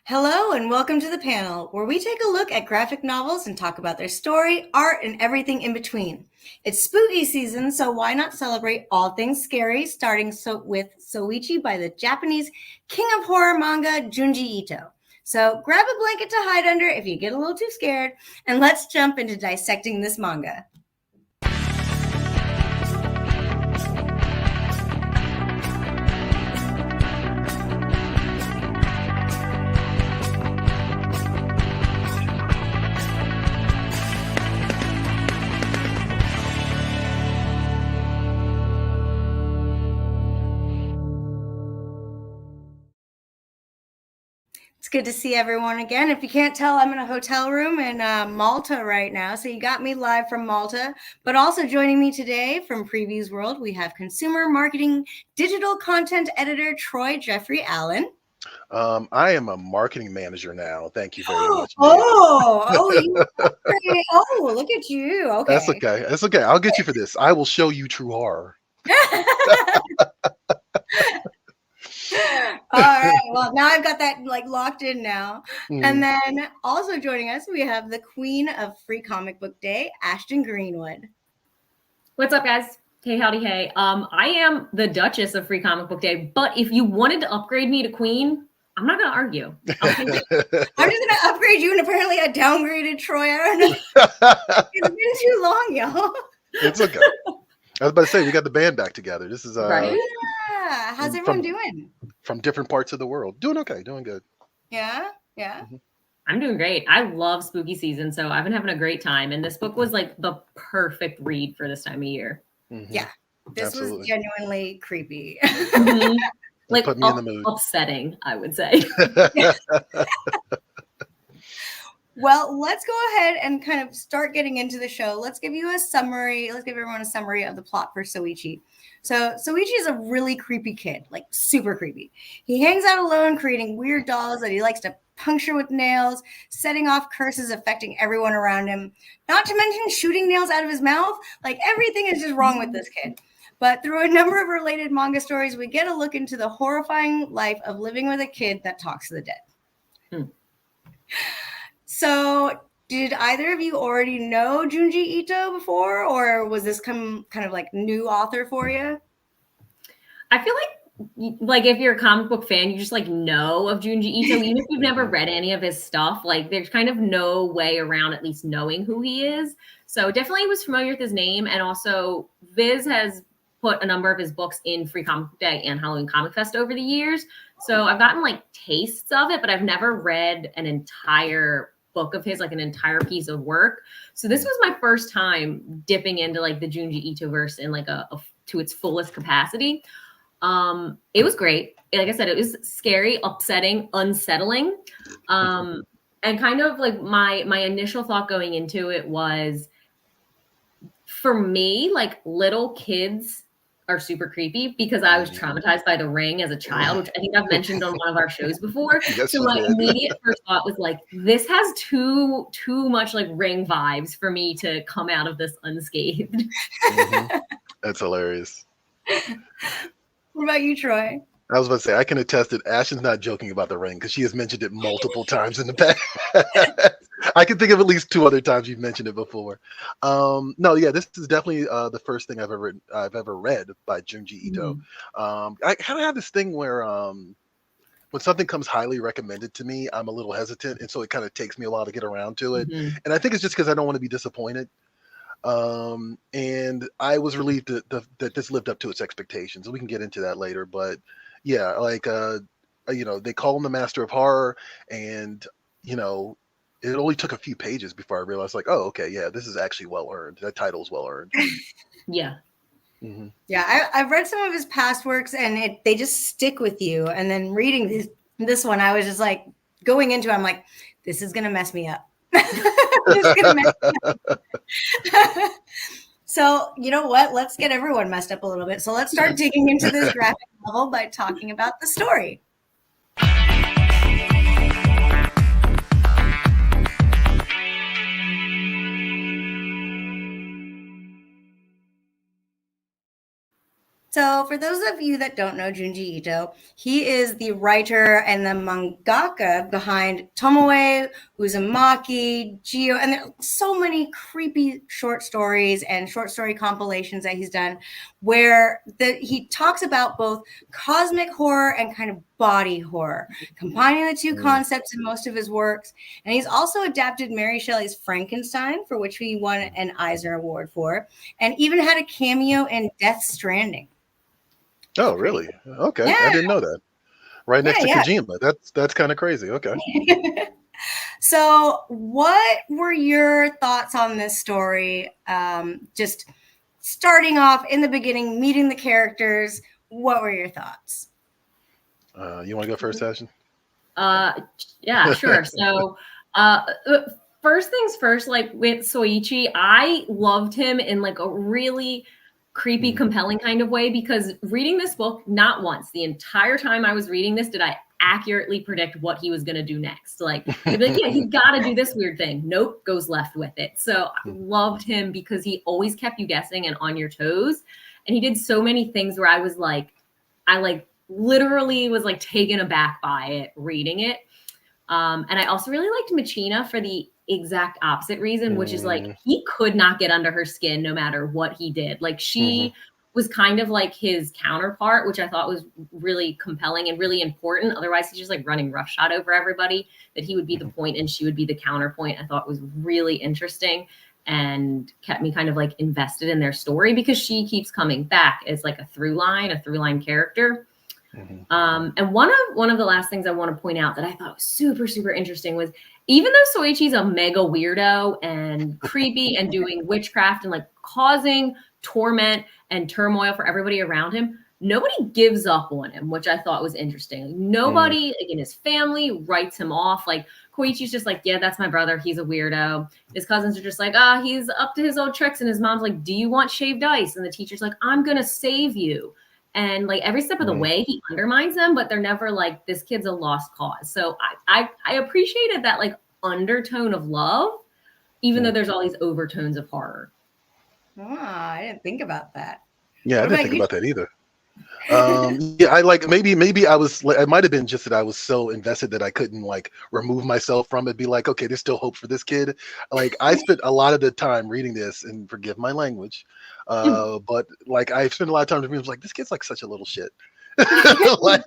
Hello, and welcome to the panel, where we take a look at graphic novels and talk about their story, art, and everything in between. It's spooky season, so why not celebrate all things scary, starting with Soichi by the Japanese king of horror manga, Junji Ito. So grab a blanket to hide under if you get a little too scared, and let's jump into dissecting this manga. It's good to see everyone again. If you can't tell, I'm in a hotel room in Malta right now. So you got me live from Malta. But also joining me today from PREVIEWsworld, we have consumer marketing digital content editor Troy Jeffrey Allen. I am a marketing manager now. Thank you very much. Look at you. Okay. That's okay. That's okay. I'll get you for this. I will show you true horror. All right. Well, now I've got that locked in now. And then also joining us, we have the queen of Free Comic Book Day, Ashton Greenwood. What's up, guys? Hey, howdy, hey. I am the Duchess of Free Comic Book Day, but if you wanted to upgrade me to queen, I'm not going to argue. I'm just going to upgrade you, and apparently I downgraded Troy. I don't know. It's been too long, y'all. It's okay. I was about to say, we got the band back together. This is right. Yeah. How's everyone doing? From different parts of the world. Doing okay. Doing good. Yeah. Yeah. Mm-hmm. I'm doing great. I love spooky season, so I've been having a great time. And this book was like the perfect read for this time of year. Mm-hmm. Yeah. This was genuinely creepy. Mm-hmm. Like put me in the mood. Upsetting, I would say. Well, let's go ahead and kind of start getting into the show. Let's give you a summary. Let's give everyone a summary of the plot for Soichi. So Soichi is a really creepy kid, like super creepy. He hangs out alone, creating weird dolls that he likes to puncture with nails, setting off curses affecting everyone around him. Not to mention shooting nails out of his mouth. Like everything is just wrong with this kid. But through a number of related manga stories, we get a look into the horrifying life of living with a kid that talks to the dead. So did either of you already know Junji Ito before, or was this kind of like new author for you? I feel like if you're a comic book fan, you just like know of Junji Ito, even if you've never read any of his stuff. Like there's kind of no way around at least knowing who he is. So definitely was familiar with his name, and also Viz has put a number of his books in Free Comic Book Day and Halloween Comic Fest over the years. So I've gotten like tastes of it, but I've never read an entire book of his, like an entire piece of work. So this was my first time dipping into like the Junji Ito verse in like a to its fullest capacity. It was great. Like I said, it was scary, upsetting, unsettling. And kind of like my initial thought going into it was, for me, like little kids are super creepy because I was traumatized by The Ring as a child, which I think I've mentioned on one of our shows before. Yes, so my immediate first thought was like, this has too much like Ring vibes for me to come out of this unscathed. Mm-hmm. That's hilarious. What about you, Troy? I was about to say, I can attest that Ashton's not joking about The Ring because she has mentioned it multiple times in the past. I can think of at least 2 other times you've mentioned it before. No, yeah, this is definitely the first thing I've ever read by Junji Ito. I kind of have this thing where when something comes highly recommended to me, I'm a little hesitant, and so it kind of takes me a while to get around to it. And I think it's just because I don't want to be disappointed. And I was relieved that this lived up to its expectations. And we can get into that later, but yeah, like they call him the master of horror, and it only took a few pages before I realized, like, oh, okay, yeah, this is actually well earned. That title is well earned. Yeah. Mm-hmm. Yeah, I've read some of his past works, and they just stick with you. And then reading this one, I was just like going into it, I'm like, this is gonna mess me up. So you know what? Let's get everyone messed up a little bit. So let's start digging into this graphic novel by talking about the story. So, for those of you that don't know Junji Ito, he is the writer and the mangaka behind Tomoe, Uzumaki, Geo, and there are so many creepy short stories and short story compilations that he's done where he talks about both cosmic horror and kind of body horror, combining the two concepts in most of his works. And he's also adapted Mary Shelley's Frankenstein, for which he won an Eisner Award for, and even had a cameo in Death Stranding. Oh, really? Okay, Yeah. I didn't know that. Right next to Kojima. That's kind of crazy. Okay. So, what were your thoughts on this story? Just starting off in the beginning, meeting the characters. What were your thoughts? You want to go first, Ashton? Yeah, sure. So, first things first, like with Soichi, I loved him in like a really creepy, compelling kind of way, because reading this book, not once, the entire time I was reading this, did I accurately predict what he was going to do next. Like, they'd be like, yeah, he's got to do this weird thing. Nope, goes left with it. So I loved him because he always kept you guessing and on your toes. And he did so many things where I was like, literally was like taken aback by it, reading it. And I also really liked Machina for the exact opposite reason, which is like, he could not get under her skin no matter what he did. Like, she was kind of like his counterpart, which I thought was really compelling and really important. Otherwise, he's just like running roughshod over everybody, that he would be the point and she would be the counterpoint. I thought was really interesting and kept me kind of like invested in their story, because she keeps coming back as like a through line character. And one of the last things I want to point out that I thought was super, super interesting was, even though Soichi's a mega weirdo and creepy and doing witchcraft and like causing torment and turmoil for everybody around him, nobody gives up on him, which I thought was interesting. Like, nobody like in his family writes him off. Like, Koichi's just like, yeah, that's my brother. He's a weirdo. His cousins are just like, he's up to his old tricks. And his mom's like, do you want shaved ice? And the teacher's like, I'm going to save you. And like every step of the way, he undermines them, but they're never like, this kid's a lost cause. So I appreciated that like undertone of love, even though there's all these overtones of horror. I didn't think about that. Yeah, I didn't think about that either. Yeah, I like maybe I was like, it might have been just that I was so invested that I couldn't like remove myself from it, be like, okay, there's still hope for this kid. Like, I spent a lot of the time reading this, and forgive my language, but like I spent a lot of time reading, I was like, this kid's like such a little shit. like,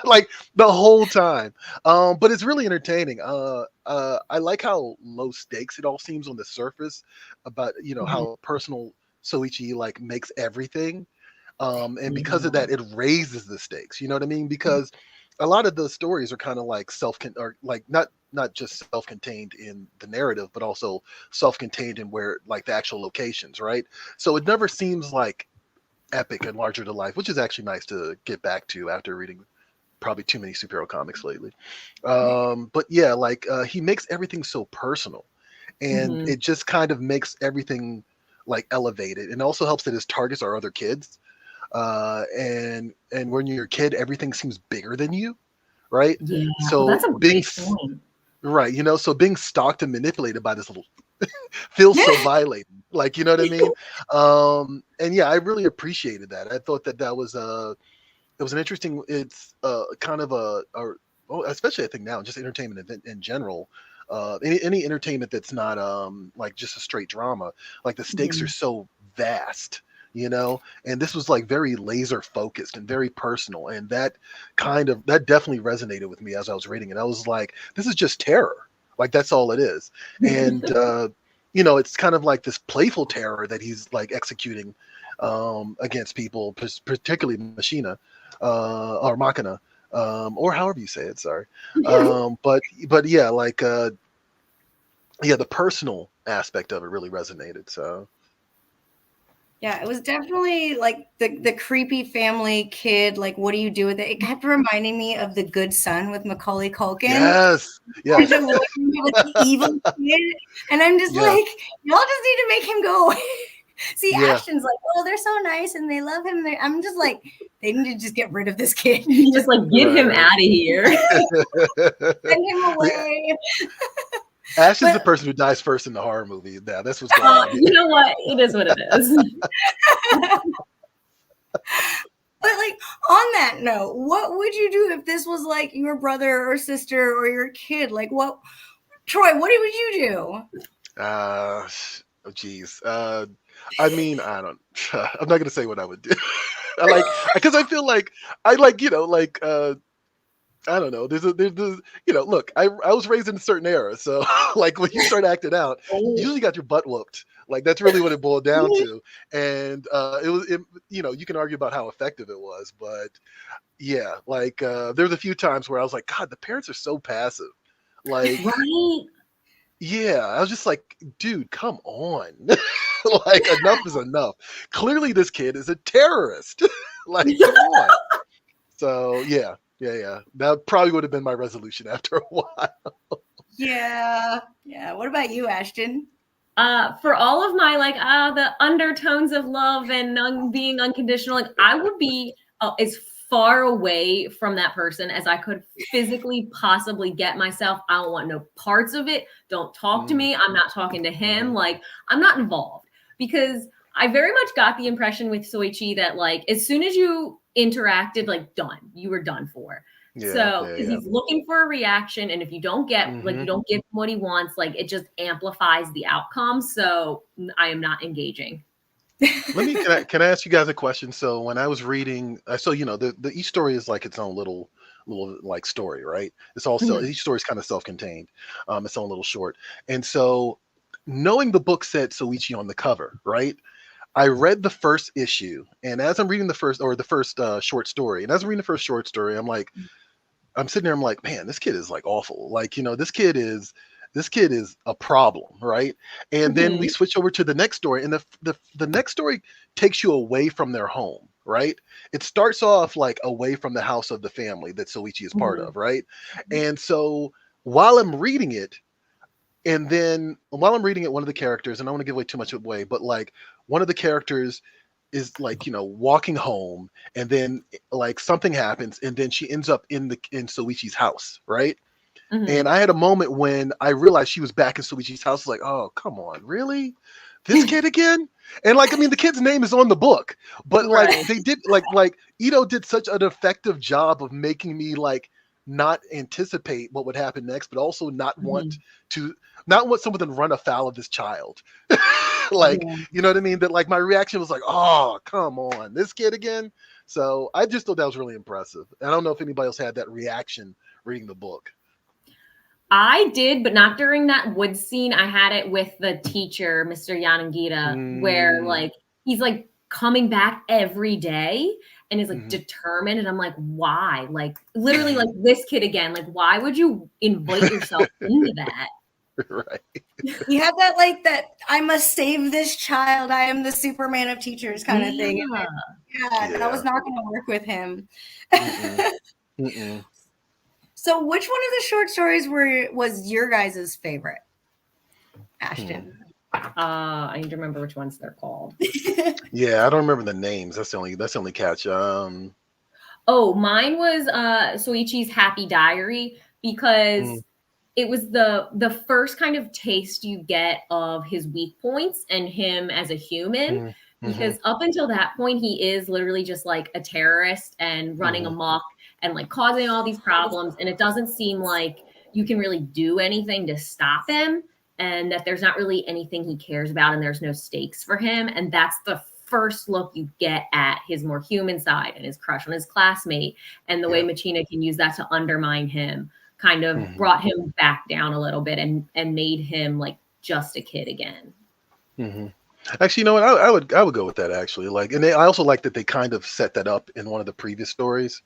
like the whole time. But it's really entertaining. I like how low stakes it all seems on the surface about, how personal Soichi like makes everything. And because of that, it raises the stakes. You know what I mean? Because a lot of the stories are kind of like not just self-contained in the narrative, but also self-contained in where like the actual locations, right? So it never seems like epic and larger than life, which is actually nice to get back to after reading probably too many superhero comics lately. But yeah, like he makes everything so personal, and it just kind of makes everything like elevated, and also helps that his targets are other kids. And when you're a kid, everything seems bigger than you, right? Yeah, so that's a being point. Right, so being stalked and manipulated by this little feels so violating, like, you know what I mean? And yeah, I really appreciated that. I thought that was it was an interesting, it's kind of especially I think now, just entertainment event in general. Any entertainment that's not like just a straight drama, like the stakes are so vast, and this was like very laser focused and very personal, and that definitely resonated with me as I was reading it. I was like, this is just terror, like that's all it is. And it's kind of like this playful terror that he's like executing against people, particularly Machina or Machina, or however you say it, sorry. But yeah, like the personal aspect of it really resonated. So yeah, it was definitely like the creepy family kid. Like, what do you do with it? It kept reminding me of The Good Son with Macaulay Culkin. Yes. With the evil kid, and I'm just like, y'all just need to make him go away. See, Ashton's like, oh, they're so nice and they love him. I'm just like, they need to just get rid of this kid. Just like get him out of here. Send him away. Ash is the person who dies first in the horror movie. Yeah, that's what's going on. You know what? It is what it is. that note, what would you do if this was like your brother or sister or your kid? Like, what, Troy? What would you do? Oh, geez. I mean, I don't. I'm not gonna say what I would do. Because I feel like I like, I don't know. Look, I was raised in a certain era, so like when you start acting out, you usually got your butt whooped. Like that's really what it boiled down to. And you can argue about how effective it was, but yeah, there was a few times where I was like, God, the parents are so passive. Like, Right? yeah, I was just like, dude, come on. Like enough is enough. Clearly this kid is a terrorist. Like, come on. So yeah. That probably would have been my resolution after a while. Yeah. What about you, Ashton? For all of my the undertones of love and being unconditional, like I would be as far away from that person as I could physically possibly get myself. I don't want no parts of it. Don't talk to me. I'm not talking to him. Like I'm not involved, because I very much got the impression with Soichi that like as soon as you interacted, like done, you were done for. Because he's looking for a reaction, and if you don't get like you don't give him what he wants, like it just amplifies the outcome. So I am not engaging. Can I ask you guys a question? So when I was reading, the each story is like its own little like story, right? It's also each story is kind of self-contained, its own little short. And so knowing the book said Soichi on the cover, right? I read the first issue, and as I'm reading the first short story, and as I'm reading the first short story, I'm sitting there, I'm like, man, this kid is like awful. Like, this kid is a problem, right? And then we switch over to the next story, and the next story takes you away from their home, right? It starts off like away from the house of the family that Soichi is part of, right? And so while I'm reading it, one of the characters, and I don't want to give away too much away, but like one of the characters is like, walking home, and then like something happens, and then she ends up in Soichi's house, right? And I had a moment when I realized she was back in Soichi's house. Like, oh, come on, really? This kid again? And like, I mean, the kid's name is on the book, but like they did like Ito did such an effective job of making me like not anticipate what would happen next, but also not want someone to run afoul of this child. You know what I mean? That like my reaction was like, oh, come on, this kid again. So I just thought that was really impressive. I don't know if anybody else had that reaction reading the book. I did, but not during that wood scene. I had it with the teacher, Mr. Yanagita, where like he's like coming back every day and is like determined. And I'm like, why? Like literally like this kid again. Like, why would you invite yourself into that? Right. You have that I must save this child. I am the Superman of teachers kind of thing. Yeah, that was not going to work with him. So which one of the short stories was your guys' favorite? Ashton. I need to remember which ones they're called. Yeah, I don't remember the names. That's the only catch. Mine was Soichi's Happy Diary, because it was the first kind of taste you get of his weak points and him as a human. Because up until that point, he is literally just like a terrorist and running amok and like causing all these problems. And it doesn't seem like you can really do anything to stop him, and that there's not really anything he cares about, and there's no stakes for him. And that's the first look you get at his more human side and his crush on his classmate, and the way Machina can use that to undermine him kind of brought him back down a little bit and made him like just a kid again. Actually, you know what? I would go with that actually. Like, and I also like that they kind of set that up in one of the previous stories,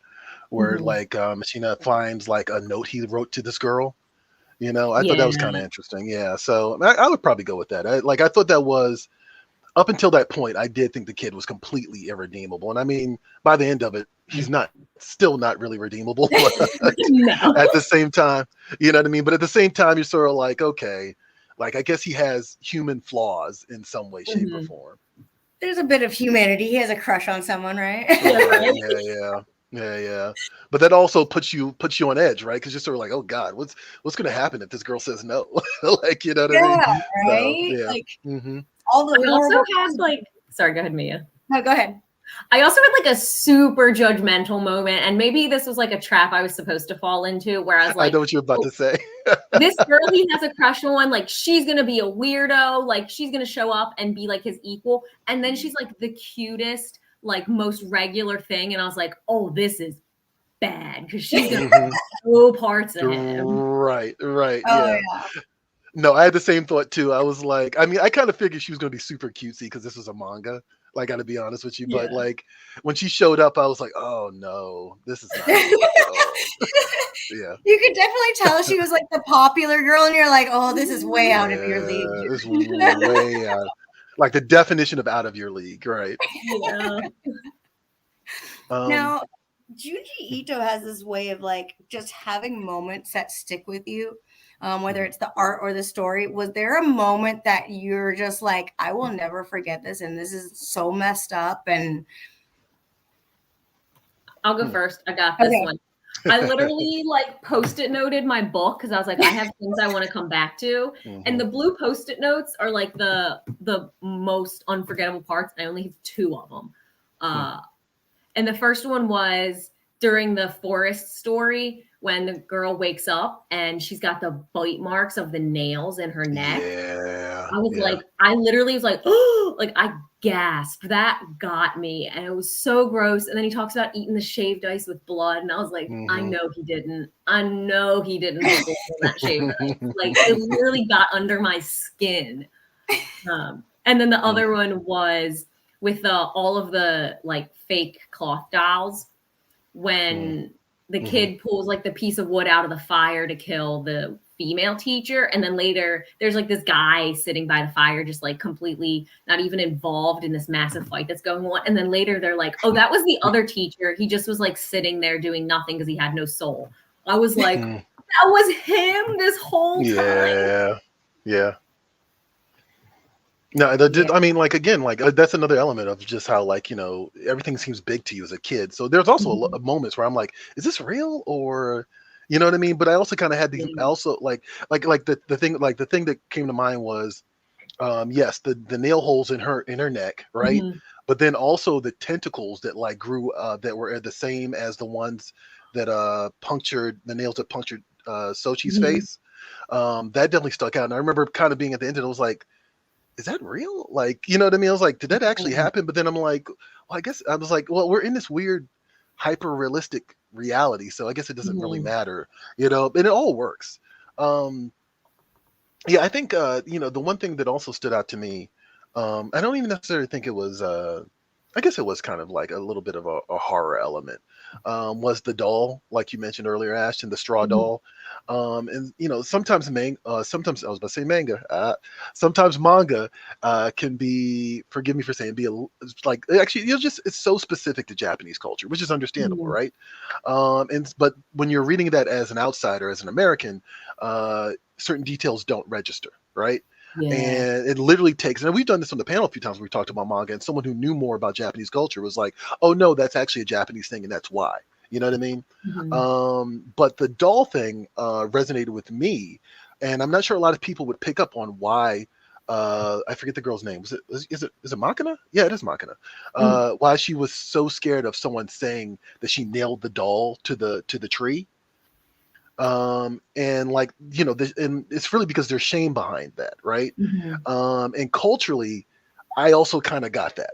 where like Machina finds like a note he wrote to this girl. I thought that was kind of interesting. Yeah, so I would probably go with that. I thought that was, up until that point, I did think the kid was completely irredeemable, and I mean, by the end of it, he's still not really redeemable. At the same time, you know what I mean. But at the same time, you're sort of like, okay. Like, I guess he has human flaws in some way, shape, or form. There's a bit of humanity. He has a crush on someone, right? Yeah. But that also puts you on edge, right? Because you're sort of like, oh God, what's going to happen if this girl says no? Like, you know what I mean? Right? So, yeah. Like, all the I also had like, sorry, go ahead, Mia. No, go ahead. I also had like a super judgmental moment, and maybe this was like a trap I was supposed to fall into, where I was like, I know what you're about to say. this girl he has a crush on, like she's gonna be a weirdo, like she's gonna show up and be like his equal, and then she's like the cutest, like most regular thing, and I was like, oh, this is bad because she's gonna blow parts of him. Right. Oh, Yeah. yeah. No, I had the same thought too. I was like, I mean, I kind of figured she was going to be super cutesy because this was a manga. Like, I got to be honest with you. But Yeah. like, when she showed up, I was like, oh no, this is not. Yeah. You could definitely tell she was like the popular girl, and you're like, oh, this is way out of your league. This is way out. Like the definition of out of your league, right? Yeah. Now, Junji Ito has this way of like just having moments that stick with you, whether it's the art or the story. Was there a moment that you're just like, I will never forget this, and this is so messed up? And I'll go first. I got this one. I literally like post-it noted my book because I was like, I have things I want to come back to. And the blue post-it notes are like the most unforgettable parts. I only have 2 of them. And the first one was during the forest story when the girl wakes up and she's got the bite marks of the nails in her neck. Yeah. I was like, I literally was like, oh, like I gasped. That got me. And it was so gross. And then he talks about eating the shaved ice with blood. And I was like, I know he didn't. I know he didn't put that shaved ice. Like it literally got under my skin. And then the other one was with all of the like fake cloth dolls when the kid pulls like the piece of wood out of the fire to kill the female teacher, and then later there's like this guy sitting by the fire just like completely not even involved in this massive fight that's going on, and then later they're like, oh, that was the other teacher, he just was like sitting there doing nothing because he had no soul. I was like, that was him this whole time. Yeah. No, I mean, like, again, like, that's another element of just how, like, you know, everything seems big to you as a kid. So there's also moments where I'm like, is this real? Or, you know what I mean? But I also kind of had these, also, like the thing that came to mind was, yes, the nail holes in her neck, right? But then also the tentacles that, like, grew, that were the same as the ones that punctured, the nails that punctured Soichi's face. That definitely stuck out. And I remember kind of being at the end, and it was like, is that real? Like, you know what I mean? I was like, did that actually happen? But then I'm like, well, I guess I was like, well, we're in this weird hyper realistic reality, so I guess it doesn't really matter, you know, and it all works. Yeah, I think, you know, the one thing that also stood out to me, I don't even necessarily think it was, I guess it was kind of like a little bit of a horror element, was the doll, like you mentioned earlier, Ashton, the straw doll. And, you know, sometimes sometimes I was about to say manga, sometimes manga can be, forgive me for saying, like, actually, it's so specific to Japanese culture, which is understandable, right? But when you're reading that as an outsider, as an American, certain details don't register, right? And it literally takes, and we've done this on the panel a few times where we talked about manga, and someone who knew more about Japanese culture was like, oh no, that's actually a Japanese thing, and that's why. You know what I mean? But the doll thing resonated with me, and I'm not sure a lot of people would pick up on why. I forget the girl's name. Is it Makina? Yeah, it is Makina. Why she was so scared of someone saying that she nailed the doll to the tree. And, like, you know, and it's really because there's shame behind that, right? And culturally, I also kind of got that.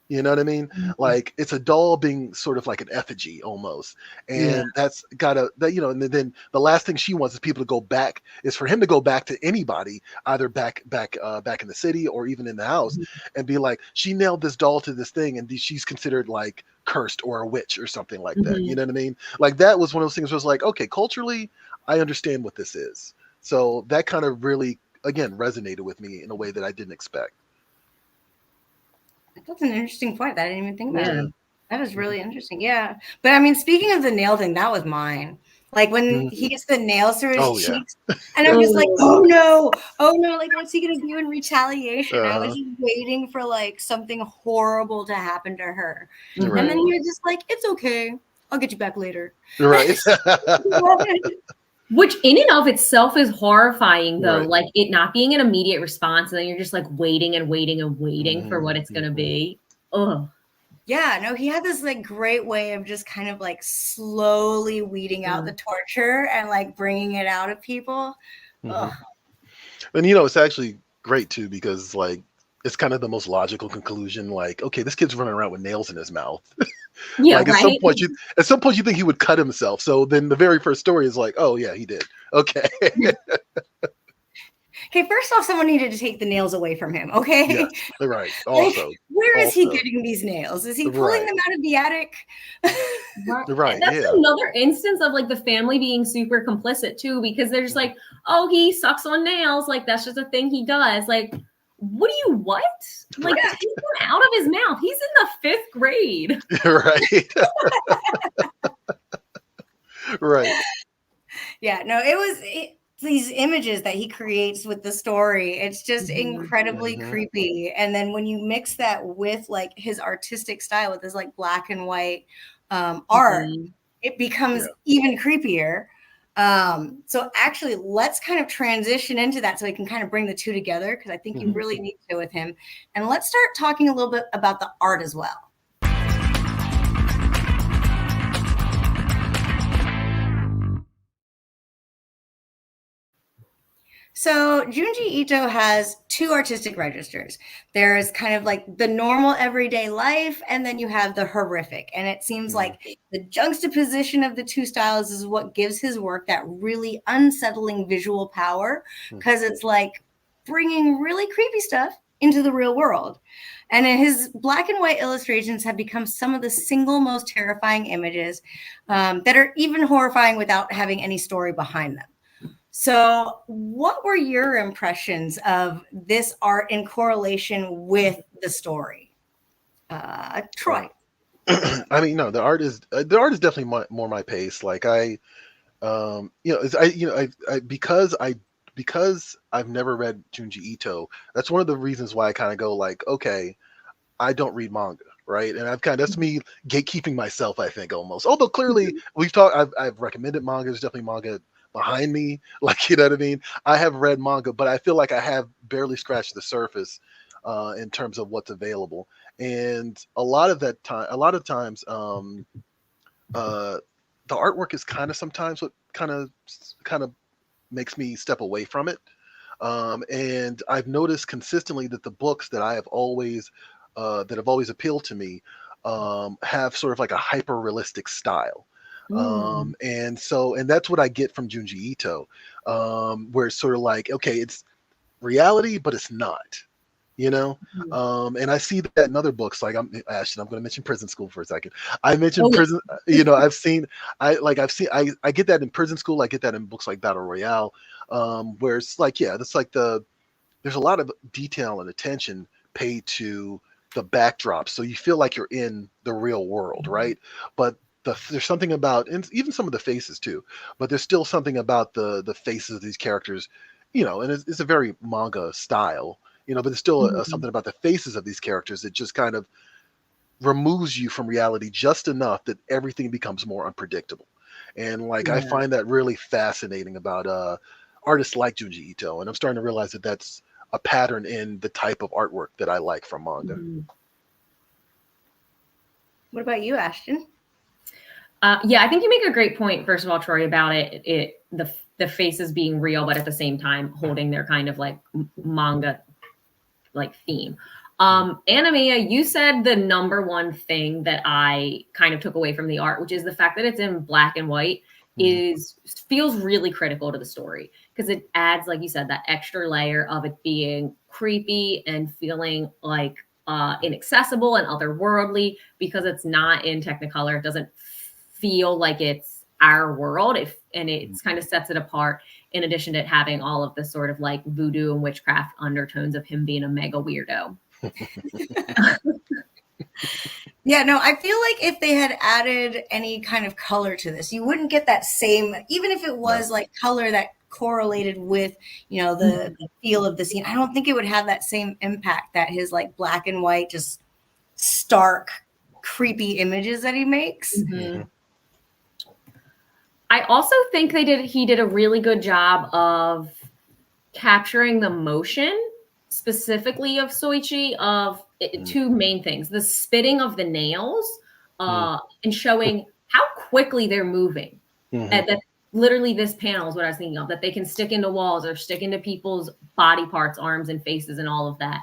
You know what I mean? Like, it's a doll being sort of like an effigy almost, and that's you know. And then the last thing she wants is people to go back, is for him to go back to anybody, either back in the city or even in the house, and be like, she nailed this doll to this thing, and she's considered like cursed or a witch or something like that. You know what I mean? Like, that was one of those things where it's like, okay, culturally, I understand what this is. So that kind of really, again, resonated with me in a way that I didn't expect. That's an interesting point. I didn't even think about it. That is really interesting. Yeah. But I mean, speaking of the nail thing, that was mine. Like when he gets the nails through his cheeks, and I'm just like, oh no, like what's he gonna do in retaliation? I was just waiting for like something horrible to happen to her. And then he was just like, it's okay, I'll get you back later. Right. Which in and of itself is horrifying, though, like it not being an immediate response, and then you're just like waiting and waiting and waiting for what it's going to be. Ugh. Yeah, no, he had this like great way of just kind of like slowly weeding out the torture and like bringing it out of people. Ugh. And you know, it's actually great too because like it's kind of the most logical conclusion. Like, okay, this kid's running around with nails in his mouth. Yeah, Like right. at some point you think he would cut himself. So then the very first story is like, oh yeah, he did. Okay. Okay, first off, someone needed to take the nails away from him. Okay, Yes. Right. like, Also. where is he getting these nails? Is he pulling Right. them out of the attic? Right. That's Yeah. another instance of like the family being super complicit too, because they're just like, oh, he sucks on nails. Like that's just a thing he does. Like, what? Like, Right. take them out of his mouth. He's in the 5th grade. Right. Right. Yeah, no, these images that he creates with the story. It's just incredibly creepy. And then when you mix that with like his artistic style, with his like black and white art, it becomes even creepier. So actually, let's kind of transition into that so we can kind of bring the two together, because I think you really need to with him. And let's start talking a little bit about the art as well. So Junji Ito has 2 artistic registers. There's kind of like the normal everyday life, and then you have the horrific. And it seems like the juxtaposition of the 2 styles is what gives his work that really unsettling visual power, because it's like bringing really creepy stuff into the real world. And his black and white illustrations have become some of the single most terrifying images that are even horrifying without having any story behind them. So, what were your impressions of this art in correlation with the story, Troy? I mean, no, the art is definitely more my pace. Like because I've never read Junji Ito. That's one of the reasons why I kind of go like, okay, I don't read manga, right? And that's me gatekeeping myself, I think, almost. Although clearly I've recommended manga. There's definitely manga behind me, like, you know what I mean? I have read manga, but I feel like I have barely scratched the surface in terms of what's available. And a lot of times, the artwork is kind of sometimes what kind of makes me step away from it. And I've noticed consistently that the books that have always appealed to me have sort of like a hyper realistic style. And that's what I get from Junji Ito, where it's sort of like, okay, it's reality, but it's not, you know? And I see that in other books, like Ashton, I'm going to mention Prison School for a second. I mentioned Prison, you know, I get that in Prison School. I get that in books like Battle Royale, where it's like, that's like there's a lot of detail and attention paid to the backdrop. So you feel like you're in the real world, right? But there's something about, and even some of the faces too, but there's still something about the faces of these characters, you know, and it's a very manga style, you know, but there's still something about the faces of these characters that just kind of removes you from reality just enough that everything becomes more unpredictable. And like, I find that really fascinating about artists like Junji Ito. And I'm starting to realize that that's a pattern in the type of artwork that I like from manga. What about you, Ashton? I think you make a great point, first of all, Troy, about the faces being real, but at the same time holding their kind of like manga like theme. Anamia, you said the number one thing that I kind of took away from the art, which is the fact that it's in black and white, feels really critical to the story, because it adds, like you said, that extra layer of it being creepy and feeling like inaccessible and otherworldly, because it's not in Technicolor. It doesn't feel like it's our world, and it kind of sets it apart, in addition to having all of the sort of like voodoo and witchcraft undertones of him being a mega weirdo. Yeah, no, I feel like if they had added any kind of color to this, you wouldn't get that same, even if it was like color that correlated with, you know, the feel of the scene. I don't think it would have that same impact that his like black and white, just stark, creepy images that he makes. I also think he did a really good job of capturing the motion specifically of Soichi of two main things: the spitting of the nails, and showing how quickly they're moving. And that literally this panel is what I was thinking of, that they can stick into walls or stick into people's body parts, arms and faces and all of that.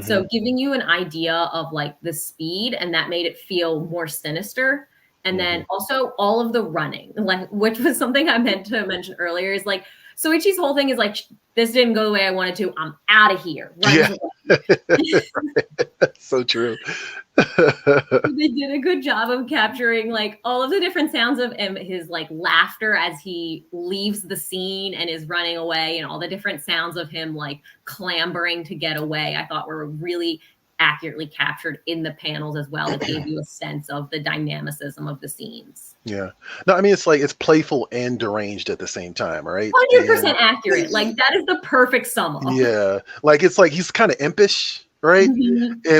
So giving you an idea of like the speed, and that made it feel more sinister. And then also all of the running, like, which was something I meant to mention earlier, is like Soichi's whole thing is like, this didn't go the way I wanted to. I'm out of here. Yeah. So true. They did a good job of capturing like all of the different sounds of his like laughter as he leaves the scene and is running away, and all the different sounds of him like clambering to get away. I thought were really accurately captured in the panels as well. It gave you a sense of the dynamicism of the scenes. Yeah. No, I mean, it's like it's playful and deranged at the same time, right? 100% accurate. Like that is the perfect sum up. Yeah. Like it's like he's kind of impish, right?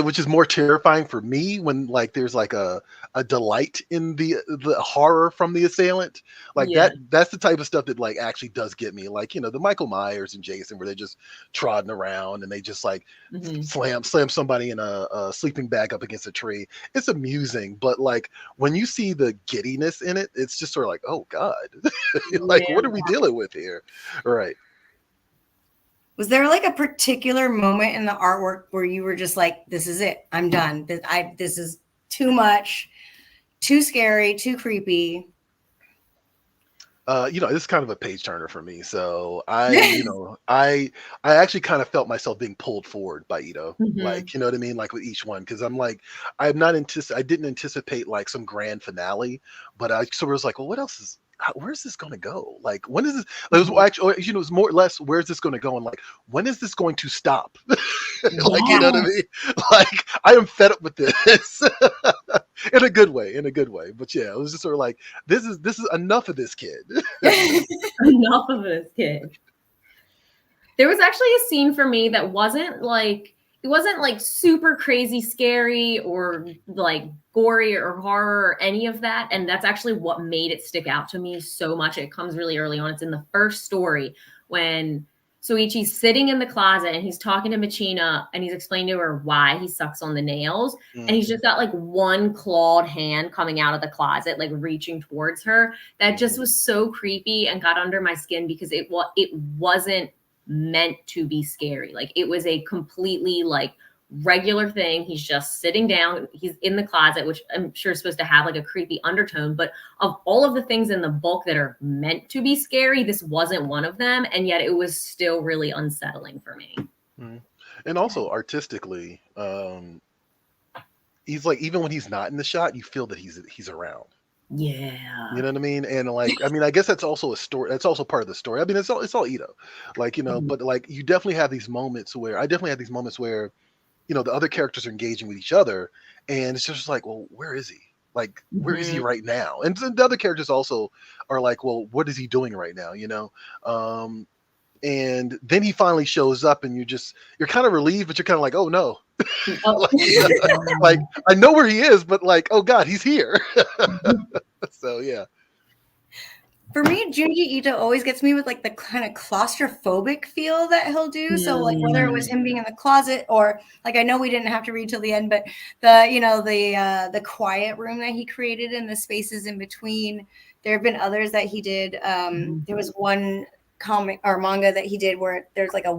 Which is more terrifying for me when like there's like a delight in the horror from the assailant. Like that's the type of stuff that like actually does get me. Like, you know, the Michael Myers and Jason where they're just trotting around and they just like slam somebody in a sleeping bag up against a tree. It's amusing, but like when you see the giddiness in it, it's just sort of like, oh God, like what are we dealing with here? Right. Was there like a particular moment in the artwork where you were just like, this is it, I'm done. This is too much, too scary, too creepy? You know, it's kind of a page turner for me. So I actually kind of felt myself being pulled forward by Ito. Like, you know what I mean? Like with each one, because I'm like, I didn't anticipate like some grand finale, but I sort of was like, well, what else is, where's this going to go? Like, when is this? It was actually, you know, it was more or less, where's this going to go? And like, when is this going to stop? Like, you know what I mean? Like, I am fed up with this in a good way, But yeah, it was just sort of like, this is enough of this kid. Enough of this kid. There was actually a scene for me that wasn't like, it wasn't like super crazy scary or like gory or horror or any of that. And that's actually what made it stick out to me so much. It comes really early on. It's in the first story when Soichi's sitting in the closet and he's talking to Machina and he's explaining to her why he sucks on the nails. And he's just got like one clawed hand coming out of the closet, like reaching towards her. That just was so creepy and got under my skin because it wasn't meant to be scary. Like it was a completely like regular thing. He's just sitting down. He's in the closet, which I'm sure is supposed to have like a creepy undertone. But of all of the things in the book that are meant to be scary, this wasn't one of them. And yet it was still really unsettling for me. And also artistically, he's like, even when he's not in the shot, you feel that he's around. Yeah. You know what I mean? And like, I mean, I guess that's also a story. That's also part of the story. I mean, it's all Ito, like, you know, but like, you definitely have these moments where you know, the other characters are engaging with each other and it's just like, well, where is he? Like, where is he right now? And the other characters also are like, well, what is he doing right now? You know? And then he finally shows up and you're kind of relieved, but you're kind of like, oh no. Like, I know where he is, but like, oh God, he's here. So yeah. For me, Junji Ito always gets me with like the kind of claustrophobic feel that he'll do. So like whether it was him being in the closet or like, I know we didn't have to read till the end, but the quiet room that he created and the spaces in between. There have been others that he did. There was one comic or manga that he did where there's like a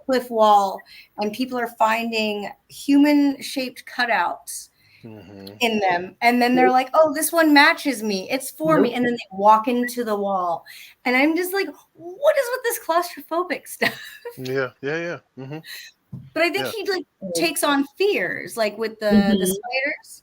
cliff wall, and people are finding human shaped cutouts in them, and then they're like, oh, this one matches me, it's for me, and then they walk into the wall, and I'm just like, what is with this claustrophobic stuff? Yeah. But I think he like takes on fears, like with the spiders.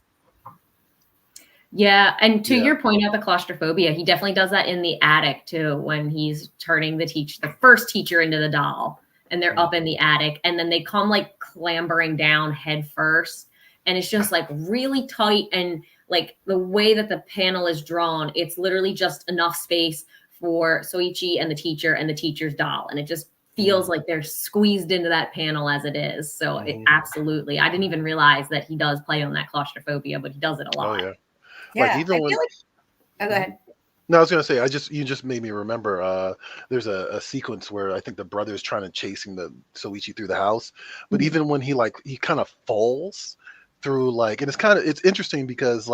Yeah, and to your point about the claustrophobia, he definitely does that in the attic too, when he's turning the first teacher into the doll, and they're up in the attic, and then they come like clambering down head first, and it's just like really tight, and like the way that the panel is drawn, it's literally just enough space for Soichi and the teacher's doll, and it just feels like they're squeezed into that panel as it is. So it absolutely, I didn't even realize that he does play on that claustrophobia, but he does it a lot. Oh yeah. Yeah, like even I feel like. Oh, go ahead. No, I was gonna say, you just made me remember. There's a sequence where I think the brother is trying to chasing the Soichi through the house, but Mhm. even when he kind of falls through and it's interesting because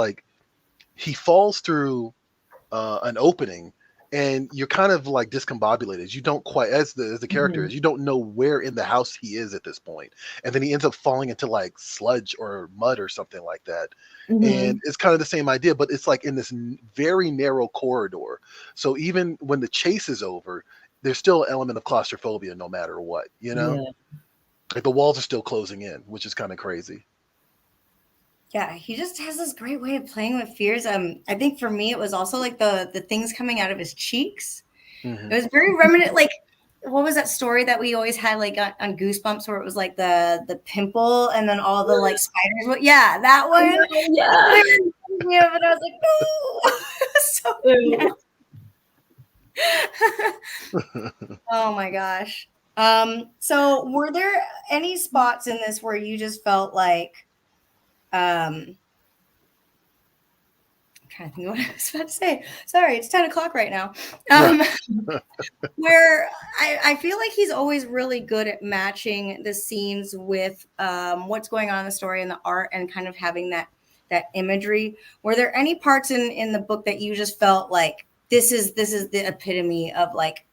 he falls through an opening, and you're kind of like discombobulated. You don't quite, as the character Mhm. is, you don't know where in the house he is at this point, and then he ends up falling into like sludge or mud or something like that. And Mhm. it's kind of the same idea, but it's like in this very narrow corridor. So even when the chase is over, there's still an element of claustrophobia, no matter what. Yeah. Like the walls are still closing in, which is kind of crazy. Yeah, he just has this great way of playing with fears. I think for me, it was also like the things coming out of his cheeks. Hmm. It was very reminiscent. Like, what was that story that we always had like on Goosebumps, where it was like the pimple and then all the like spiders? Yeah, that I one. know, That's what yeah. it reminded me of, and I was like, no, it was so Ew. nasty. Oh my gosh. So were there any spots in this where you just felt like I'm trying to think of what I was about to say. Sorry, it's 10 o'clock right now. Um, where I feel like he's always really good at matching the scenes with what's going on in the story and the art, and kind of having that imagery. Were there any parts in the book that you just felt like this is the epitome of like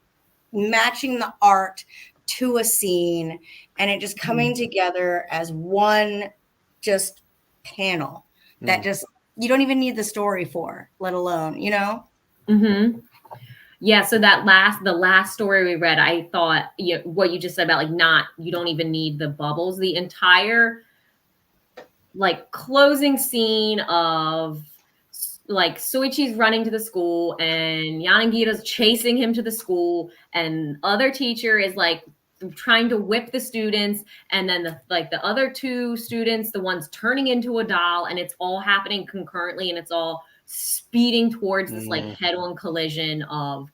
matching the art to a scene and it just coming together as one just panel that just you don't even need the story for, let alone, Mm-hmm. Yeah, so the last story we read, I thought what you just said about like you don't even need the bubbles. The entire like closing scene of like Soichi's running to the school and Yanagita's chasing him to the school, and other teacher is like trying to whip the students, and then the other two students, the ones turning into a doll, and it's all happening concurrently, and it's all speeding towards this like head-on collision of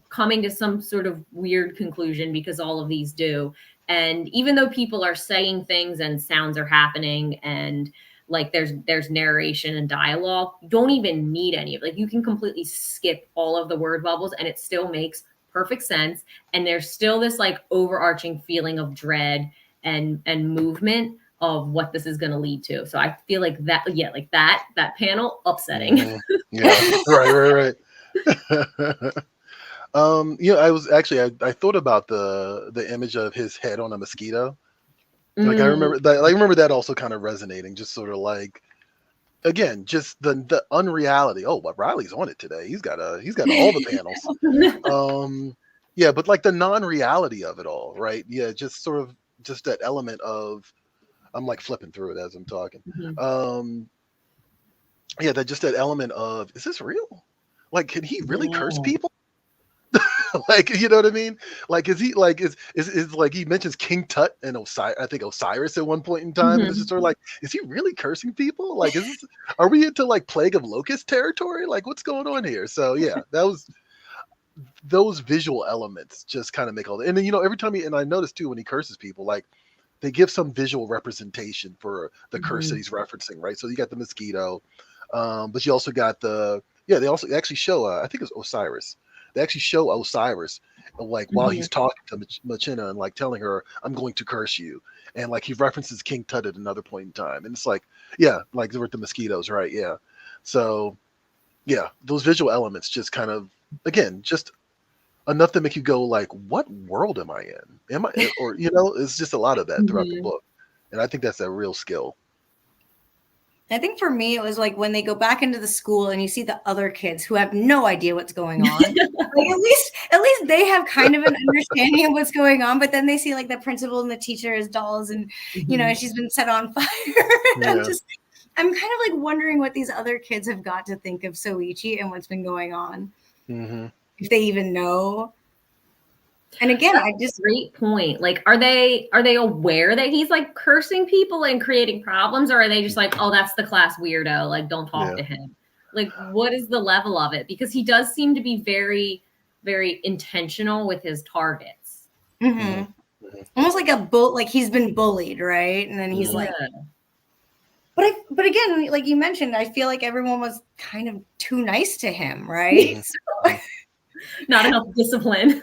coming to some sort of weird conclusion, because all of these do. And even though people are saying things and sounds are happening, and like there's narration and dialogue, you don't even need any of it. Like you can completely skip all of the word bubbles and it still makes perfect sense, and there's still this like overarching feeling of dread and movement of what this is going to lead to. So I feel like that panel upsetting. Yeah, right. I was actually I thought about the image of his head on a mosquito. Like I remember that. I remember that also kind of resonating, just sort of like, again, just the unreality. Oh, but Riley's on it today. He's got all the panels. Yeah, but like the non-reality of it all, right? Yeah, just sort of just that element of, I'm like flipping through it as I'm talking. Um, yeah, that element of, is this real? Like, can he really curse people? Like, you know what I mean? Like, is he like is like, he mentions King Tut and Osiris, I think Osiris at one point in time, and it's just sort of like, is he really cursing people? Like, are we into like Plague of Locust territory? Like, what's going on here? So yeah, those visual elements just kind of make all and then every time and I noticed too, when he curses people, like they give some visual representation for the curse that he's referencing, right? So you got the mosquito, but you also got they also actually show, I think it's Osiris. They actually show Osiris, like while he's talking to Machina and like telling her, "I'm going to curse you," and like he references King Tut at another point in time, and it's like, yeah, like with the mosquitoes, right? Yeah, so yeah, those visual elements just kind of, again, just enough to make you go like, "What world am I in? Am I?" Or it's just a lot of that throughout the book, and I think that's a real skill. I think for me, it was like when they go back into the school and you see the other kids who have no idea what's going on. Like at least they have kind of an understanding of what's going on, but then they see like the principal and the teacher as dolls, and she's been set on fire. And Yeah. I'm kind of like wondering what these other kids have got to think of Soichi and what's been going on. If they even know. And again, That's a great point. Like, are they aware that he's like cursing people and creating problems, or are they just like, oh, that's the class weirdo, like don't talk to him? Like, what is the level of it? Because he does seem to be very, very intentional with his targets. Almost like like he's been bullied, right? And then he's like, but again, like you mentioned, I feel like everyone was kind of too nice to him, right? Not enough discipline.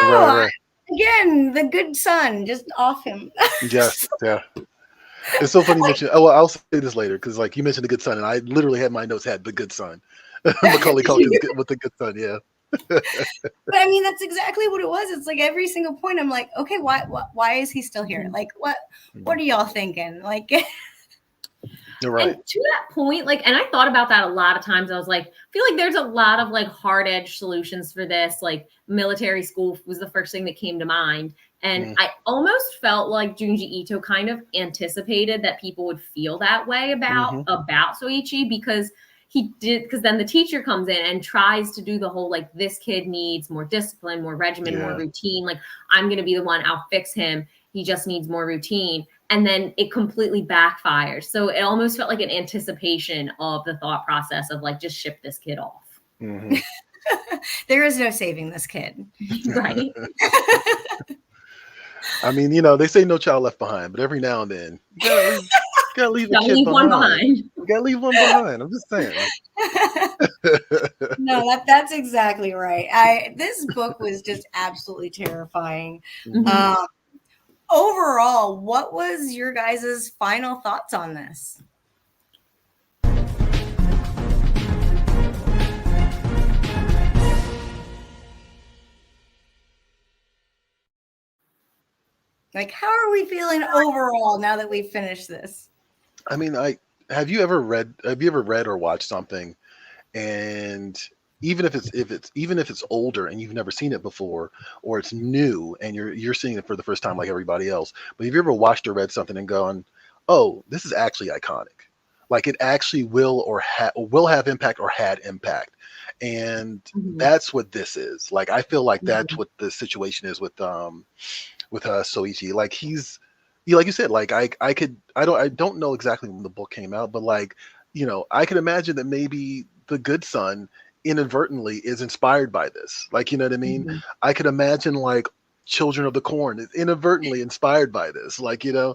No, Right. again, the good son, just off him. Yes, yeah. It's so funny you mentioned. Oh, well, I'll say this later because, like, you mentioned the good son, and I literally had my notes had the good son. Macaulay Culkin's with the good son. Yeah. But I mean, that's exactly what it was. It's like every single point, I'm like, okay, why is he still here? Like, what are y'all thinking? Like, You're right. And to that point, like, and I thought about that a lot of times. I was like, I feel like there's a lot of like hard edge solutions for this. Like military school was the first thing that came to mind. And I almost felt like Junji Ito kind of anticipated that people would feel that way about Soichi because then the teacher comes in and tries to do the whole, like, this kid needs more discipline, more regimen, more routine. Like, I'm going to be the one, I'll fix him. He just needs more routine. And then it completely backfires. So it almost felt like an anticipation of the thought process of like, just ship this kid off. There is no saving this kid. Right. I mean, they say no child left behind, but every now and then you gotta leave a kid behind. You gotta leave one behind. I'm just saying. No, that's exactly right. This book was just absolutely terrifying. Overall, what was your guys' final thoughts on this? Like, how are we feeling overall now that we've finished this? I mean, have you ever read or watched something, and even if it's older and you've never seen it before, or it's new and you're seeing it for the first time like everybody else, but have you ever watched or read something and gone, oh, this is actually iconic, like it actually will have impact or had impact, and that's what this is. Like, I feel like that's what the situation is with Soichi. Like, he's, like you said, like I don't know exactly when the book came out, but like, I can imagine that maybe the good son inadvertently is inspired by this. Like, you know what I mean? I could imagine like Children of the Corn is inadvertently inspired by this. Like, and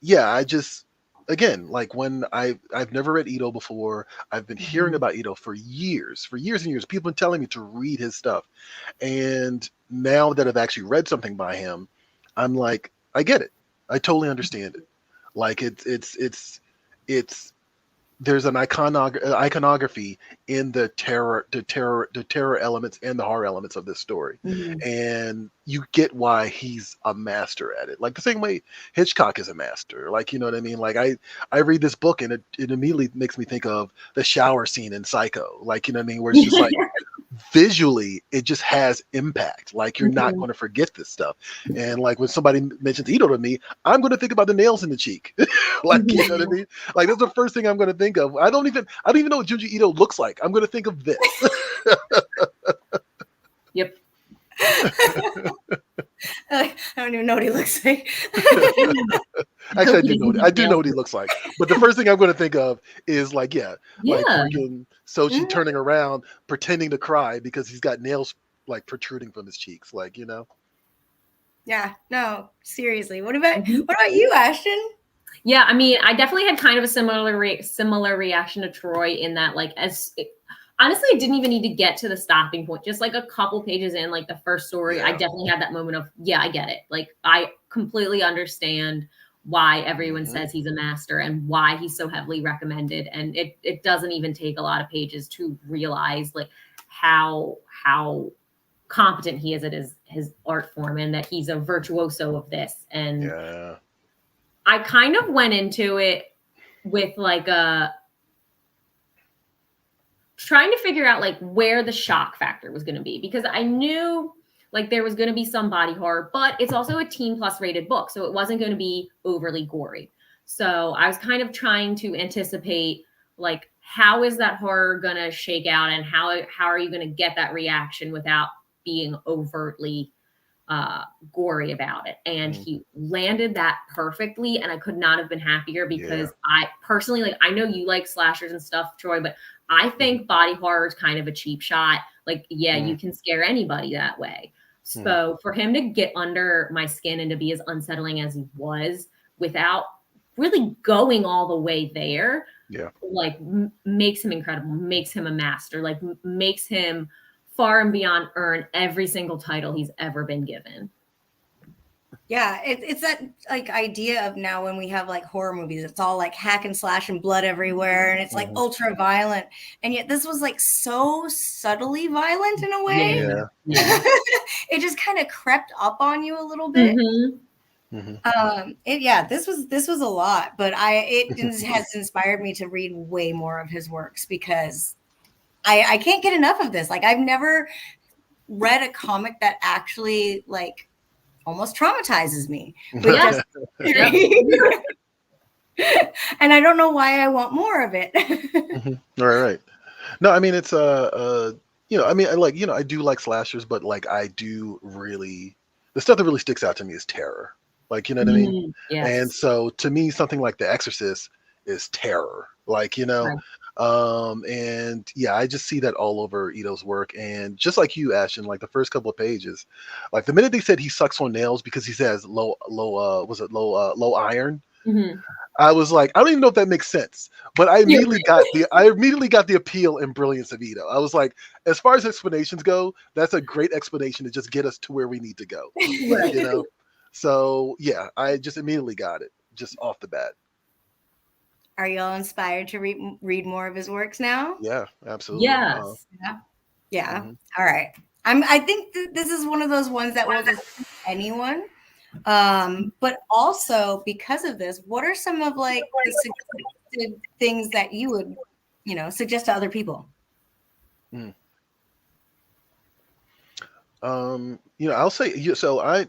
yeah, I just, again, like, when I've never read Ito before. I've been hearing about Ito for years and years. People have been telling me to read his stuff. And now that I've actually read something by him, I'm like, I get it. I totally understand it. Like, it's there's an iconography in the terror elements and the horror elements of this story, and you get why he's a master at it. Like the same way Hitchcock is a master. Like, you know what I mean? Like, I read this book and it immediately makes me think of the shower scene in Psycho. Like, you know what I mean? Where it's just like visually, it just has impact. Like, you're not going to forget this stuff. And like, when somebody mentions Ito to me, I'm going to think about the nails in the cheek. Like, you know what I mean? Like, that's the first thing I'm going to think of. I don't even know what Junji Ito looks like. I'm going to think of this. Yep. I don't even know what he looks like. Actually, I do know what he looks like. But the first thing I'm going to think of is like freaking Soichi turning around, pretending to cry because he's got nails like protruding from his cheeks. Like, Yeah, no, seriously. What about you, Ashton? Yeah, I mean, I definitely had kind of a similar reaction to Troy in that, like, honestly, I didn't even need to get to the stopping point. Just like a couple pages in, like the first story, I definitely had that moment of, yeah, I get it. Like, I completely understand why everyone says he's a master and why he's so heavily recommended. And it doesn't even take a lot of pages to realize like how competent he is at his art form, and that he's a virtuoso of this. And I kind of went into it with like trying to figure out like where the shock factor was going to be, because I knew like there was going to be some body horror, but it's also a teen plus rated book, so it wasn't going to be overly gory. So I was kind of trying to anticipate like, how is that horror going to shake out, and how are you going to get that reaction without being overtly gory about it. And he landed that perfectly, and I could not have been happier, because I personally, like, I know you like slashers and stuff, Troy, but I think body horror is kind of a cheap shot. Like, you can scare anybody that way. So for him to get under my skin and to be as unsettling as he was without really going all the way there, Yeah. like makes him incredible, makes him a master, like makes him far and beyond earn every single title he's ever been given. Yeah, it's that like idea of now when we have like horror movies, it's all like hack and slash and blood everywhere, and it's like ultra violent, and yet this was like so subtly violent in a way. Yeah. It just kind of crept up on you a little bit. This was a lot, but it has inspired me to read way more of his works because I can't get enough of this. Like I've never read a comic that actually like almost traumatizes me. But and I don't know why I want more of it. Right. No, I mean it's I mean I do like slashers, but like I do really the stuff that really sticks out to me is terror. Like, you know what I mean? Yes. And so to me, something like The Exorcist is terror. Like, Right. And yeah, I just see that all over Ito's work. And just like you, Ashton, like the first couple of pages, like the minute they said he sucks on nails because he says low iron, I was like, I don't even know if that makes sense, but I immediately got the appeal and brilliance of Ito. I was like, as far as explanations go, that's a great explanation to just get us to where we need to go. Right. So yeah, I just immediately got it just off the bat. Are y'all inspired to read more of his works now? Yeah, absolutely. Yes. Yeah. All right. I think this is one of those ones that will just anyone. But also because of this, what are some of like the suggested things that you would, suggest to other people? I'll say so.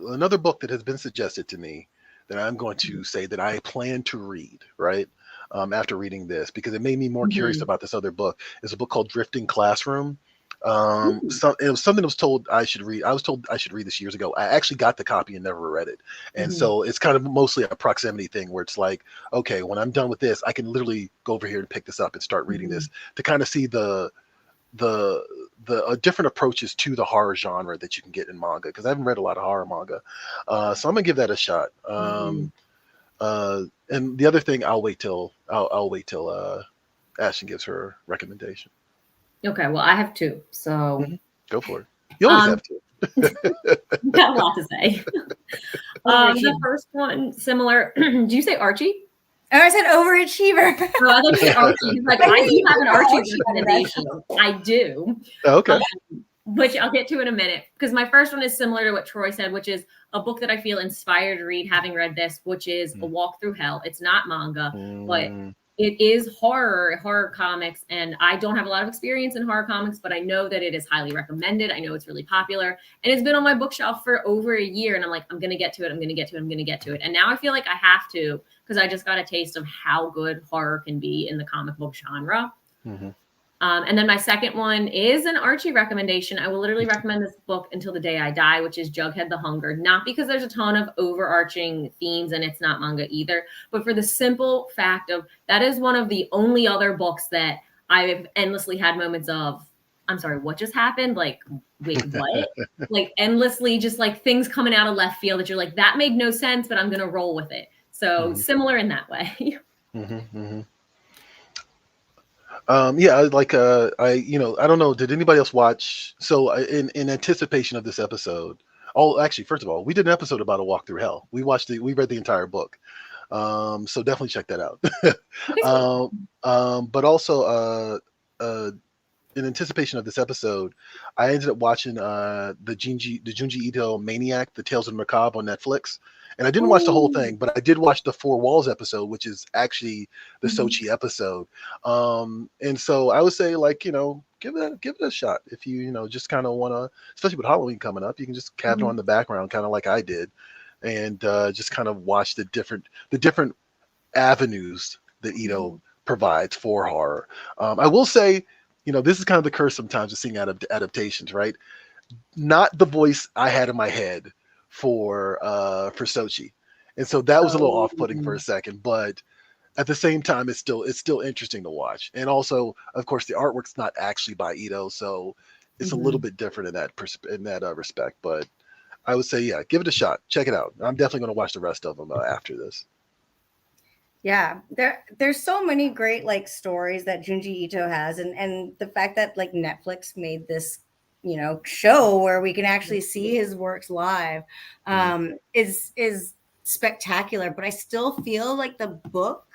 Another book that has been suggested to me that I'm going to say that I plan to read, right? After reading this, because it made me more curious about this other book, is a book called Drifting Classroom. It was something I was told I should read. I was told I should read this years ago. I actually got the copy and never read it. And so it's kind of mostly a proximity thing where it's like, okay, when I'm done with this, I can literally go over here and pick this up and start reading this to kind of see the different approaches to the horror genre that you can get in manga, because I haven't read a lot of horror manga, so I'm gonna give that a shot. And the other thing, I'll wait till Ashton gives her recommendation. Okay, well I have two, so go for it. You always have to. Got a lot to say. The first one, similar. Do you say Archie? Oh, I said overachiever. Oh, I thought you said Archie. He's like, I do have an Archie recommendation. I do. Okay. Which I'll get to in a minute, because my first one is similar to what Troy said, which is a book that I feel inspired to read having read this, which is A Walk Through Hell. It's not manga, but it is horror comics, and I don't have a lot of experience in horror comics, but I know that it is highly recommended. I know it's really popular, and it's been on my bookshelf for over a year, and I'm like, I'm going to get to it. And now I feel like I have to, because I just got a taste of how good horror can be in the comic book genre. And then my second one is an Archie recommendation. I will literally recommend this book until the day I die, which is Jughead the Hunger. Not because there's a ton of overarching themes and it's not manga either, but for the simple fact of that is one of the only other books that I've endlessly had moments of, I'm sorry, what just happened? Like, wait, what? Like endlessly just like things coming out of left field that you're like, that made no sense, but I'm going to roll with it. So similar in that way. I don't know. Did anybody else watch? So in anticipation of this episode, actually, first of all, we did an episode about A Walk Through Hell. We read the entire book. So definitely check that out. But also, in anticipation of this episode, I ended up watching the Junji Ito Maniac, The Tales of the Macabre on Netflix. And I didn't watch the whole thing, but I did watch the Four Walls episode, which is actually the Soichi episode. And so I would say, like, give it a shot if you just kind of want to, especially with Halloween coming up, you can just have it on the background, kind of like I did, and just kind of watch the different avenues that Ito provides for horror. I will say, this is kind of the curse sometimes of seeing adaptations, right? Not the voice I had in my head for Soichi, and so that was a little off-putting for a second, but at the same time it's still interesting to watch. And also, of course, the artwork's not actually by Ito, so it's a little bit different in that respect. But I would say, yeah, give it a shot, check it out. I'm definitely going to watch the rest of them after this. Yeah, there's so many great like stories that Junji Ito has, and the fact that like Netflix made this, show where we can actually see his works live, is spectacular. But I still feel like the book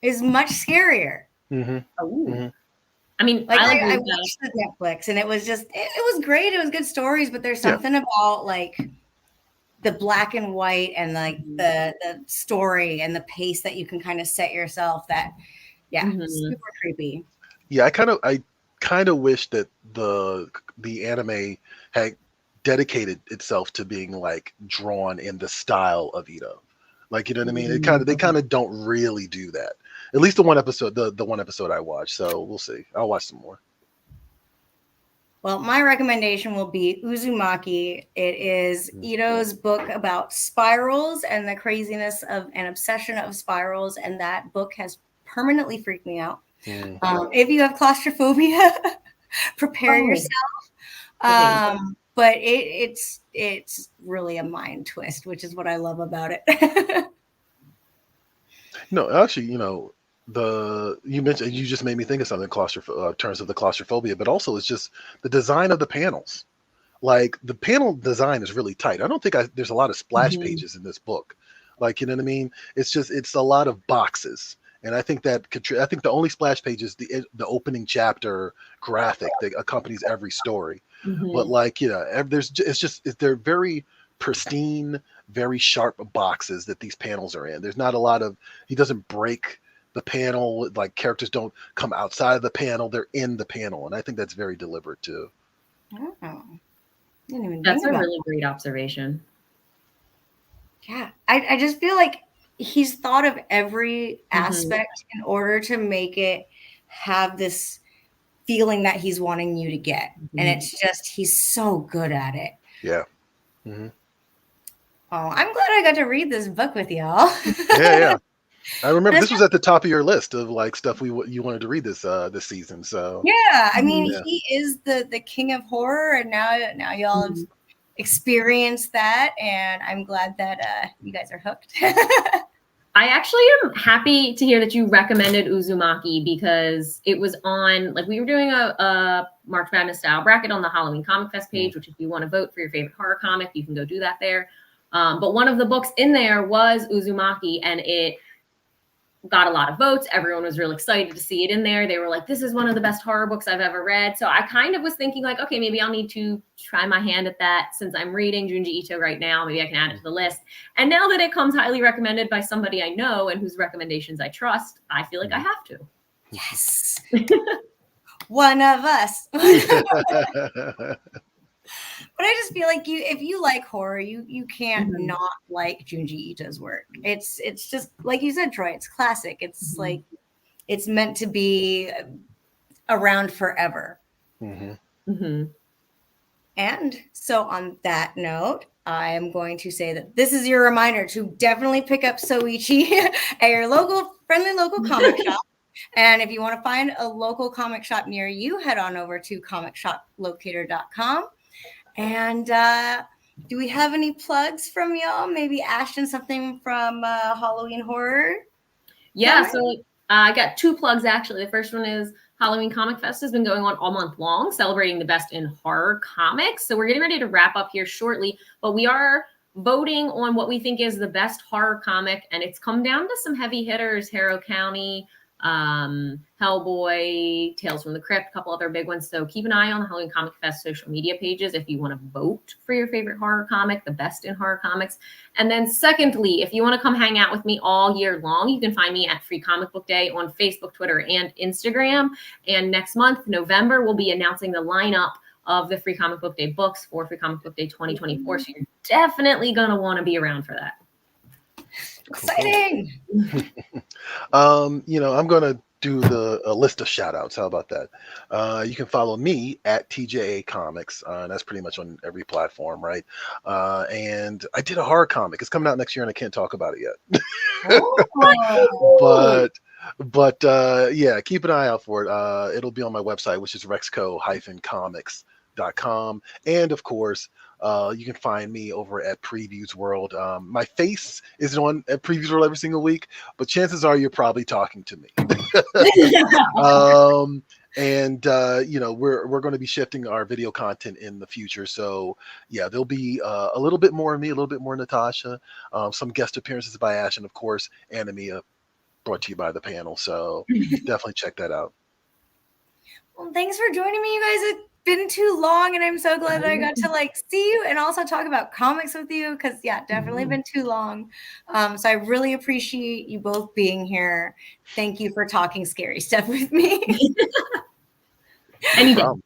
is much scarier. Mm-hmm. Oh, Mm-hmm. I mean, Like I I watched the Netflix, and it was just it was great. It was good stories, but there's something about like the black and white and like the story and the pace that you can kind of set yourself that super creepy. Yeah, I kind of wish that the anime had dedicated itself to being like drawn in the style of Ito. Like, you know what I mean? They kind of don't really do that. At least the one episode, the one episode I watched. So we'll see. I'll watch some more. Well, my recommendation will be Uzumaki. It is Ito's book about spirals and the craziness of an obsession of spirals, and that book has permanently freaked me out. If you have claustrophobia, prepare yourself. But it's really a mind twist, which is what I love about it. No, actually, you mentioned, you just made me think of something in terms of the claustrophobia, but also it's just the design of the panels. Like the panel design is really tight. I don't think there's a lot of splash pages in this book. Like, you know what I mean? It's a lot of boxes. And I think I think the only splash page is the opening chapter graphic that accompanies every story. But like, they're very pristine, very sharp boxes that these panels are in. There's not a lot of, he doesn't break the panel. Like characters don't come outside of the panel. They're in the panel. And I think that's very deliberate too. Oh, that's a really great observation. Yeah. I just feel like he's thought of every aspect in order to make it have this feeling that he's wanting you to get. And it's just, he's so good at it. Yeah. Oh, I'm glad I got to read this book with y'all. Yeah. I remember this was at the top of your list of like stuff you wanted to read this season. So yeah, I mean, he is the king of horror, and now y'all have experienced that, and I'm glad that you guys are hooked. I actually am happy to hear that you recommended Uzumaki because it was on, like, we were doing a March Madness style bracket on the Halloween Comic Fest page, which if you want to vote for your favorite horror comic, you can go do that there. But one of the books in there was Uzumaki, and it got a lot of votes. Everyone was real excited to see it in there. They were like, this is one of the best horror books I've ever read. So I kind of was thinking like, okay, maybe I'll need to try my hand at that since I'm reading Junji Ito right now. Maybe I can add it to the list. And now that it comes highly recommended by somebody I know and whose recommendations I trust, I feel like I have to. Yes. One of us. But I just feel like if you like horror, you can't not like Junji Ito's work. It's just like you said, Troy. It's classic. It's like it's meant to be around forever. And so, on that note, I am going to say that this is your reminder to definitely pick up Soichi at your friendly local comic shop. And if you want to find a local comic shop near you, head on over to comicshoplocator.com. And do we have any plugs from y'all? Maybe Ashton, something from Halloween Horror? Yeah, so I got two plugs, actually. The first one is Halloween Comic Fest has been going on all month long, celebrating the best in horror comics. So we're getting ready to wrap up here shortly, but we are voting on what we think is the best horror comic, and it's come down to some heavy hitters: Harrow County, Hellboy, Tales from the Crypt, a couple other big ones. So keep an eye on the Halloween Comic Fest social media pages if you want to vote for your favorite horror comic, the best in horror comics. And then secondly, if you want to come hang out with me all year long, you can find me at Free Comic Book Day on Facebook, Twitter, and Instagram. And next month, November, we'll be announcing the lineup of the Free Comic Book Day books for Free Comic Book Day 2024. So you're definitely going to want to be around for that. Exciting. I'm going to do a list of shout outs. How about that? You can follow me at TJA Comics. That's pretty much on every platform, right? And I did a horror comic. It's coming out next year and I can't talk about it yet. But yeah, keep an eye out for it. It'll be on my website, which is rexco-comics.com. And of course, You can find me over at PREVIEWsworld. My face isn't on at PREVIEWsworld every single week, but chances are you're probably talking to me. We're going to be shifting our video content in the future. So yeah, there'll be a little bit more of me, a little bit more Natasha, some guest appearances by Ashton, of course, and Amia, brought to you by the panel. So definitely check that out. Well, thanks for joining me, you guys. It's been too long, and I'm so glad that I got to see you and also talk about comics with you, because definitely been too long. So I really appreciate you both being here. Thank you for talking scary stuff with me. Anytime.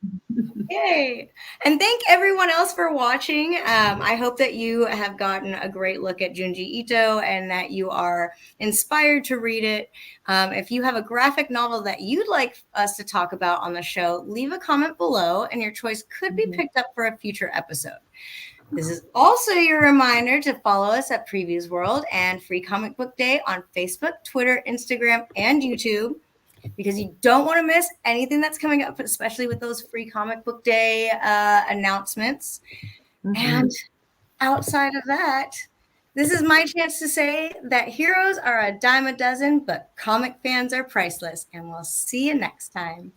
Yay. And thank everyone else for watching. I hope that you have gotten a great look at Junji Ito and that you are inspired to read it. If you have a graphic novel that you'd like us to talk about on the show, leave a comment below and your choice could be picked up for a future episode. This is also your reminder to follow us at PREVIEWsworld and Free Comic Book Day on Facebook, Twitter, Instagram, and YouTube, because you don't want to miss anything that's coming up, especially with those Free Comic Book Day announcements. And outside of that, this is my chance to say that heroes are a dime a dozen, but comic fans are priceless. And we'll see you next time.